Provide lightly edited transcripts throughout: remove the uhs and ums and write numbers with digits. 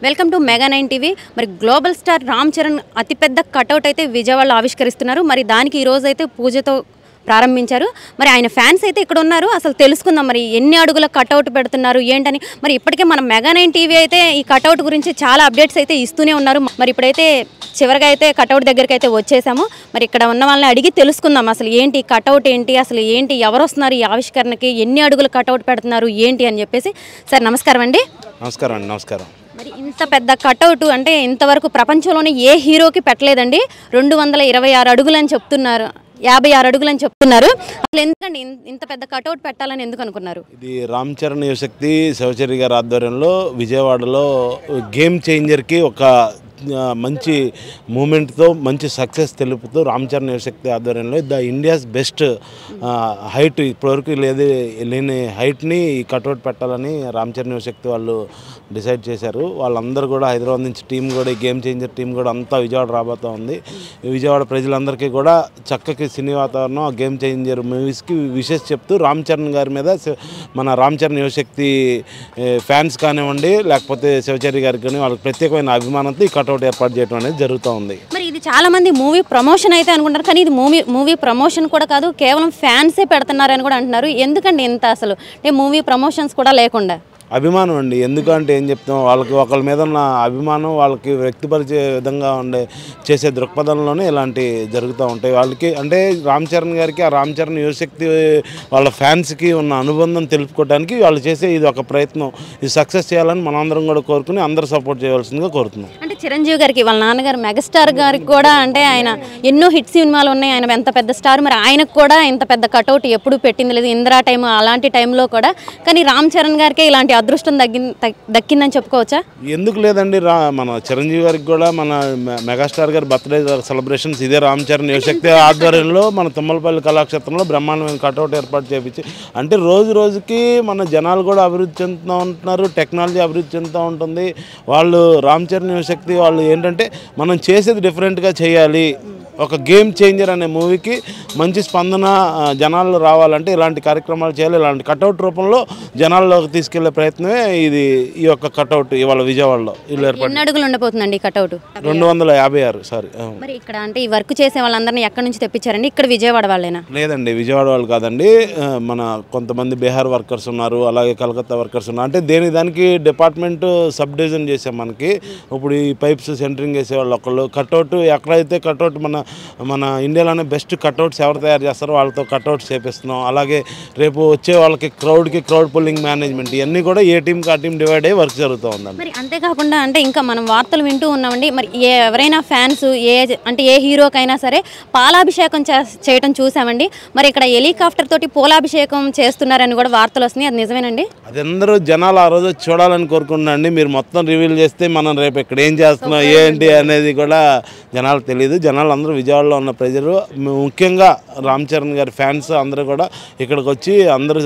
Welcome to mega 9 TV. మరి global star Ram Charan అతిపెద్ద cutout అయితే విజయవాడలో ఆవిష్కరిస్తున్నారు. మరి దానికి ఈ రోజు అయితే పూజతో ప్రారంభించారు. మరి ఆయన ఫ్యాన్స్ అయితే ఇక్కడ ఉన్నారు. అసలు తెలుసుకుందాం మరి ఎన్ని అడుగుల కటౌట్ పెడుతున్నారు ఏంటని. మరి ఇప్పటికే మన మెగా 9 టీవీ అయితే ఈ కటౌట్ గురించి చాలా అప్డేట్స్ అయితే ఇస్తూనే ఉన్నారు. మరి ఇప్పుడైతే చివరిగా అయితే కటౌట్ దగ్గరికి అయితే వచ్చేసాము. మరి ఇక్కడ ఉన్న వాళ్ళని అడిగి తెలుసుకుందాం అసలు ఏంటి కటౌట్ ఏంటి, అసలు ఏంటి, ఎవరు వస్తున్నారు ఈ ఆవిష్కరణకి, ఎన్ని అడుగుల కటౌట్ పెడుతున్నారు ఏంటి అని చెప్పేసి. సార్ నమస్కారం అండి. నమస్కారం అండి. నమస్కారం. మరి ఇంత పెద్ద కటౌట్ అంటే ఇంతవరకు ప్రపంచంలోనే ఏ హీరోకి పెట్టలేదండి. 226 అడుగులు అని చెప్తున్నారు, 56 అడుగులు అని చెప్తున్నారు. అసలు ఎందుకండి ఇంత పెద్ద కటౌట్ పెట్టాలని ఎందుకు అనుకున్నారు? ఇది రామ్ చరణ్ యువశక్తి శివచరి గారి ఆధ్వర్యంలో విజయవాడలో గేమ్ చేంజర్కి ఒక మంచి మూమెంట్తో మంచి సక్సెస్ తెలుపుతూ రామ్ చరణ్ యువశక్తి ఆధ్వర్యంలో ద ఇండియాస్ బెస్ట్ హైట్ ఇప్పటివరకు లేని హైట్ని ఈ కటౌట్ పెట్టాలని రామ్ చరణ్ యువశక్తి వాళ్ళు డిసైడ్ చేశారు. వాళ్ళందరూ కూడా హైదరాబాద్ నుంచి టీం కూడా ఈ గేమ్ చేంజర్ టీం కూడా అంతా విజయవాడ రాబోతూ ఉంది. విజయవాడ ప్రజలందరికీ కూడా చక్కటి సినీ వాతావరణం ఆ గేమ్ చేంజర్ మూవీస్కి విషెస్ చెప్తూ రామ్ చరణ్ గారి మీద మన రామ్ చరణ్ యువశక్తి ఫ్యాన్స్ కానివ్వండి లేకపోతే శివచరి గారికి కానీ వాళ్ళకి ప్రత్యేకమైన అభిమానంతో ఈ కటౌట్ ఏర్పాటు చేయడం అనేది జరుగుతూ ఉంది. మరి ఇది చాలా మంది మూవీ ప్రమోషన్ అయితే అనుకుంటారు, కానీ ఇది మూవీ ప్రమోషన్ కూడా కాదు, కేవలం ఫ్యాన్సే పెడుతున్నారని కూడా అంటున్నారు. ఎందుకండి ఇంత అసలు అంటే మూవీ ప్రమోషన్స్ కూడా లేకుండా? అభిమానం అండి. ఎందుకంటే ఏం చెప్తాం, వాళ్ళకి ఒకళ్ళ మీద ఉన్న అభిమానం వాళ్ళకి వ్యక్తపరిచే విధంగా చేసే దృక్పథంలోనే ఇలాంటి జరుగుతూ ఉంటాయి. వాళ్ళకి అంటే రామ్ చరణ్ గారికి ఆ రామ్ చరణ్ యువశక్తి వాళ్ళ ఫ్యాన్స్కి ఉన్న అనుబంధం తెలుపుకోవడానికి వాళ్ళు చేసే ఇది ఒక ప్రయత్నం. ఇది సక్సెస్ చేయాలని మనందరం కూడా కోరుకుని అందరూ సపోర్ట్ చేయవలసిందిగా కోరుతున్నాం. అంటే చిరంజీవి గారికి వాళ్ళ నాన్నగారు మెగాస్టార్ గారికి కూడా అంటే ఆయన ఎన్నో హిట్ సినిమాలు ఉన్నాయి, ఆయన ఎంత పెద్ద స్టార్, మరి ఆయనకు కూడా ఇంత పెద్ద కటౌట్ ఎప్పుడు పెట్టింది లేదు. ఇందిరా టైం అలాంటి టైంలో కూడా, కానీ రామ్ చరణ్ గారికి ఇలాంటి అదృష్టం దక్కిందని చెప్పుకోవచ్చా? ఎందుకు లేదండి. మన చిరంజీవి గారికి కూడా మన మెగాస్టార్ గారి బర్త్డే సెలబ్రేషన్స్ ఇదే రామ్ చరణ్ యువశక్తి ఆధ్వర్యంలో మన తుమ్మలపల్లి కళాక్షేత్రంలో బ్రహ్మాండమైన కటౌట్ ఏర్పాటు చేయించి, అంటే రోజు రోజుకి మన జనాలు కూడా అభివృద్ధి చెందుతూ ఉంటున్నారు, టెక్నాలజీ అభివృద్ధి చెందుతూ ఉంటుంది. వాళ్ళు రామ్ చరణ్ యువశక్తి వాళ్ళు ఏంటంటే మనం చేసేది డిఫరెంట్గా చేయాలి, ఒక గేమ్ చేంజర్ అనే మూవీకి మంచి స్పందన జనాల్లో రావాలంటే ఇలాంటి కార్యక్రమాలు చేయాలి. ఇలాంటి కటౌట్ రూపంలో జనాల్లోకి తీసుకెళ్లే ప్రయత్నమే ఇది. ఈ యొక్క కటౌట్ ఇవాళ విజయవాడలో ఎన్ని అడుగులు ఉండబోతుందండి కటౌట్? 256. సారీ. మరి ఇక్కడ అంటే ఈ వర్క్ చేసే వాళ్ళందరినీ ఎక్కడి నుంచి తెప్పించారండి? ఇక్కడ విజయవాడ వాళ్ళేనా? లేదండి, విజయవాడ వాళ్ళు కాదండి. మన కొంతమంది బీహార్ వర్కర్స్ ఉన్నారు, అలాగే కలకత్తా వర్కర్స్ ఉన్నారు. అంటే దానికి డిపార్ట్మెంట్ సబ్ డివిజన్ చేసాం మనకి. ఇప్పుడు ఈ పైప్స్ సెంటరింగ్ వేసే వాళ్ళు ఒకళ్ళు, కటౌట్ ఎక్కడైతే కటౌట్ మన ఇండియాలోనే బెస్ట్ కటౌట్స్ ఎవరు తయారు చేస్తారో వాళ్ళతో కటౌట్స్ చేపిస్తున్నాం. అలాగే రేపు వచ్చే వాళ్ళకి క్రౌడ్ పుల్లింగ్ మేనేజ్మెంట్ ఇవన్నీ కూడా ఏ టీంకి ఆ టీం డివైడ్ అయ్యి వర్క్ జరుగుతూ ఉందండి. మరి అంతేకాకుండా అంటే ఇంకా మనం వార్తలు వింటూ ఉన్నామండి. మరి ఎవరైనా ఫ్యాన్స్ ఏ హీరోకైనా సరే పాలాభిషేకం చేయడం చూసామండి. మరి ఇక్కడ హెలికాప్టర్ తోటి పాలాభిషేకం చేస్తున్నారని కూడా వార్తలు వస్తున్నాయి, అది నిజమేనండి? అది అందరూ జనాలు ఆ రోజు చూడాలని కోరుకుంటున్నాండి. మీరు మొత్తం రివీల్ చేస్తే మనం రేపు ఇక్కడ ఏం చేస్తున్నాం ఏంటి అనేది కూడా జనాలు తెలియదు. జనాలు అందరూ విజయవాడలో ఉన్న ప్రజలు, ముఖ్యంగా రామ్ చరణ్ గారి ఫ్యాన్స్ అందరూ కూడా ఇక్కడికి వచ్చి అందరూ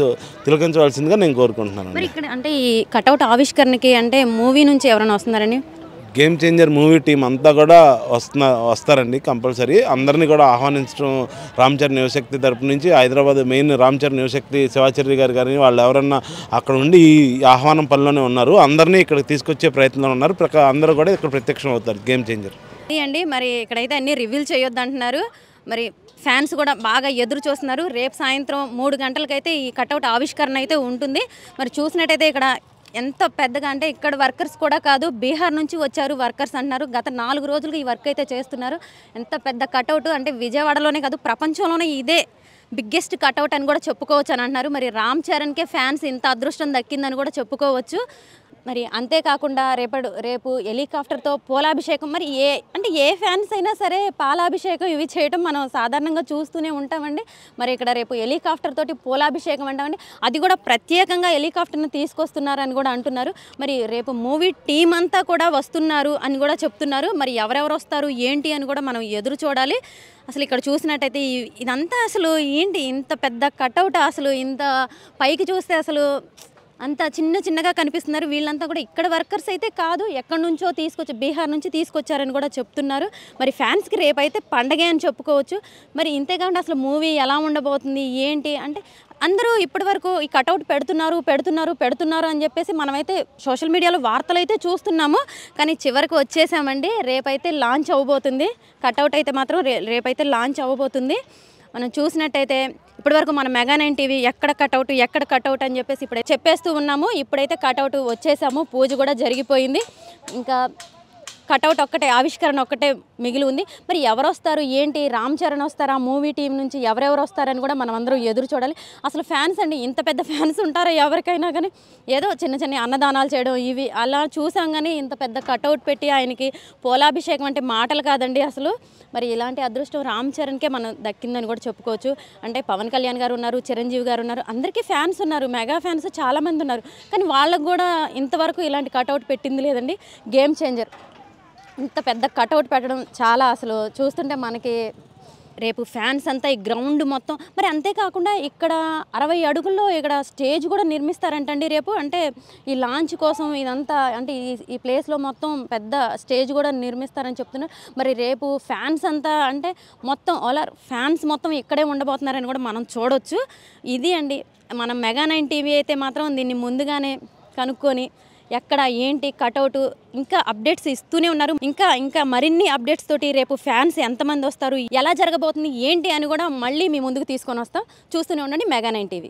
తిలకించవలసిందిగా నేను కోరుకుంటున్నాను. మరి ఇక్కడ అంటే ఈ కటౌట్ ఆవిష్కరణకి అంటే మూవీ నుంచి ఎవరైనా వస్తున్నారని? గేమ్ చేంజర్ మూవీ టీం అంతా కూడా వస్తారండి కంపల్సరీ. అందరినీ కూడా ఆహ్వానించడం రామ్ చరణ్ యువశక్తి తరపు నుంచి హైదరాబాద్ మెయిన్ రామ్ చరణ్ యువశక్తి శివాచార్య గారు కానీ వాళ్ళు ఎవరన్నా అక్కడ ఉండి ఈ ఆహ్వానం పనిలోనే ఉన్నారు. అందరినీ ఇక్కడికి తీసుకొచ్చే ప్రయత్నంలో ఉన్నారు. అందరూ కూడా ఇక్కడ ప్రత్యక్షం అవుతారు గేమ్ చేంజర్ అండి. మరి ఇక్కడైతే అన్ని రివీల్ చేయొద్దు అంటున్నారు. మరి ఫ్యాన్స్ కూడా బాగా ఎదురు చూస్తున్నారు. రేపు సాయంత్రం 3 గంటలకైతే ఈ కటౌట్ ఆవిష్కరణ అయితే ఉంటుంది. మరి చూసినట్టయితే ఇక్కడ ఎంత పెద్దగా అంటే ఇక్కడ వర్కర్స్ కూడా కాదు, బీహార్ నుంచి వచ్చారు వర్కర్స్ అంటున్నారు. గత 4 రోజులుగా ఈ వర్క్ అయితే చేస్తున్నారు. ఎంత పెద్ద కటౌట్ అంటే విజయవాడలోనే కాదు ప్రపంచంలోనే ఇదే బిగ్గెస్ట్ కటౌట్ అని కూడా చెప్పుకోవచ్చు అని అంటున్నారు. మరి రామ్ చరణ్కే ఫ్యాన్స్ ఇంత అదృష్టం దక్కిందని కూడా చెప్పుకోవచ్చు. మరి అంతేకాకుండా రేపు హెలికాప్టర్తో పాలాభిషేకం, మరి ఏ ఫ్యాన్స్ అయినా సరే పాలాభిషేకం ఇవి చేయడం మనం సాధారణంగా చూస్తూనే ఉంటామండి. మరి ఇక్కడ రేపు హెలికాప్టర్ తోటి పాలాభిషేకం అంటామండి, అది కూడా ప్రత్యేకంగా హెలికాప్టర్ని తీసుకొస్తున్నారని కూడా అంటున్నారు. మరి రేపు మూవీ టీం అంతా కూడా వస్తున్నారు అని కూడా చెప్తున్నారు. మరి ఎవరెవరు వస్తారు ఏంటి అని కూడా మనం ఎదురు చూడాలి. అసలు ఇక్కడ చూసినట్టయితే ఇదంతా అసలు ఏంటి ఇంత పెద్ద కటౌట్, అసలు ఇంత పైకి చూస్తే అసలు అంత చిన్నగా కనిపిస్తున్నారు. వీళ్ళంతా కూడా ఇక్కడ వర్కర్స్ అయితే కాదు, ఎక్కడి నుంచో తీసుకొచ్చి బీహార్ నుంచి తీసుకొచ్చారని కూడా చెప్తున్నారు. మరి ఫ్యాన్స్కి రేపైతే పండగే అని చెప్పుకోవచ్చు. మరి ఇంతే కాకుండా అసలు మూవీ ఎలా ఉండబోతుంది ఏంటి అంటే అందరూ ఇప్పటి వరకు ఈ కటౌట్ పెడుతున్నారు అని చెప్పేసి మనమైతే సోషల్ మీడియాలో వార్తలు అయితే చూస్తున్నాము. కానీ చివరికి వచ్చేసామండి. రేపైతే లాంచ్ అవ్వబోతుంది కటౌట్ అయితే మాత్రం రేపైతే లాంచ్ అవ్వబోతుంది. మనం చూసినట్టయితే ఇప్పటివరకు మన మెగా9 టీవీ ఎక్కడ కటౌట్ అని చెప్పేసి ఇప్పుడే చెప్పేస్తూ ఉన్నాము. ఇప్పుడైతే కటౌట్ వచ్చేసాము, పూజ కూడా జరిగిపోయింది. ఇంకా కటౌట్ ఒక్కటే ఆవిష్కరణ ఒక్కటే మిగిలి ఉంది. మరి ఎవరు వస్తారు ఏంటి, రామ్ చరణ్ వస్తారా, మూవీ టీం నుంచి ఎవరెవరు వస్తారని కూడా మనం అందరూ ఎదురు చూడాలి. అసలు ఫ్యాన్స్ అండి, ఇంత పెద్ద ఫ్యాన్స్ ఉంటారా ఎవరికైనా కానీ? ఏదో చిన్న అన్నదానాలు చేయడం ఇవి అలా చూసాం, కానీ ఇంత పెద్ద కటౌట్ పెట్టి ఆయనకి పోలాభిషేకం అంటే మాటలు కాదండి అసలు. మరి ఇలాంటి అదృష్టం రామ్ చరణ్కే మనం దక్కిందని కూడా చెప్పుకోవచ్చు. అంటే పవన్ కళ్యాణ్ గారు ఉన్నారు, చిరంజీవి గారు ఉన్నారు, అందరికీ ఫ్యాన్స్ ఉన్నారు, మెగా ఫ్యాన్స్ చాలామంది ఉన్నారు. కానీ వాళ్ళకు కూడా ఇంతవరకు ఇలాంటి కటౌట్ పెట్టింది లేదండి. గేమ్ చేంజర్ ఇంత పెద్ద కటౌట్ పెట్టడం చాలా అసలు చూస్తుంటే మనకి రేపు ఫ్యాన్స్ అంతా ఈ గ్రౌండ్ మొత్తం. మరి అంతేకాకుండా ఇక్కడ 60 అడుగుల్లో ఇక్కడ స్టేజ్ కూడా నిర్మిస్తారంటండి రేపు. అంటే ఈ లాంచ్ కోసం ఇదంతా అంటే ఈ ప్లేస్లో మొత్తం పెద్ద స్టేజ్ కూడా నిర్మిస్తారని చెప్తున్నారు. మరి రేపు ఫ్యాన్స్ అంతా అంటే మొత్తం ఫ్యాన్స్ మొత్తం ఇక్కడే ఉండబోతున్నారని కూడా మనం చూడొచ్చు. ఇది అండి మనం మెగా9 టీవీ అయితే మాత్రం దీన్ని ముందుగానే కనుక్కొని ఎక్కడ ఏంటి కటౌట్ ఇంకా అప్డేట్స్ ఇస్తూనే ఉన్నారు. ఇంకా మరిన్ని అప్డేట్స్ తోటి రేపు ఫ్యాన్స్ ఎంతమంది వస్తారు, ఎలా జరగబోతుంది ఏంటి అని కూడా మళ్ళీ మీ ముందుకు తీసుకొని వస్తాం. చూస్తూనే ఉండండి మెగా9 టీవీ.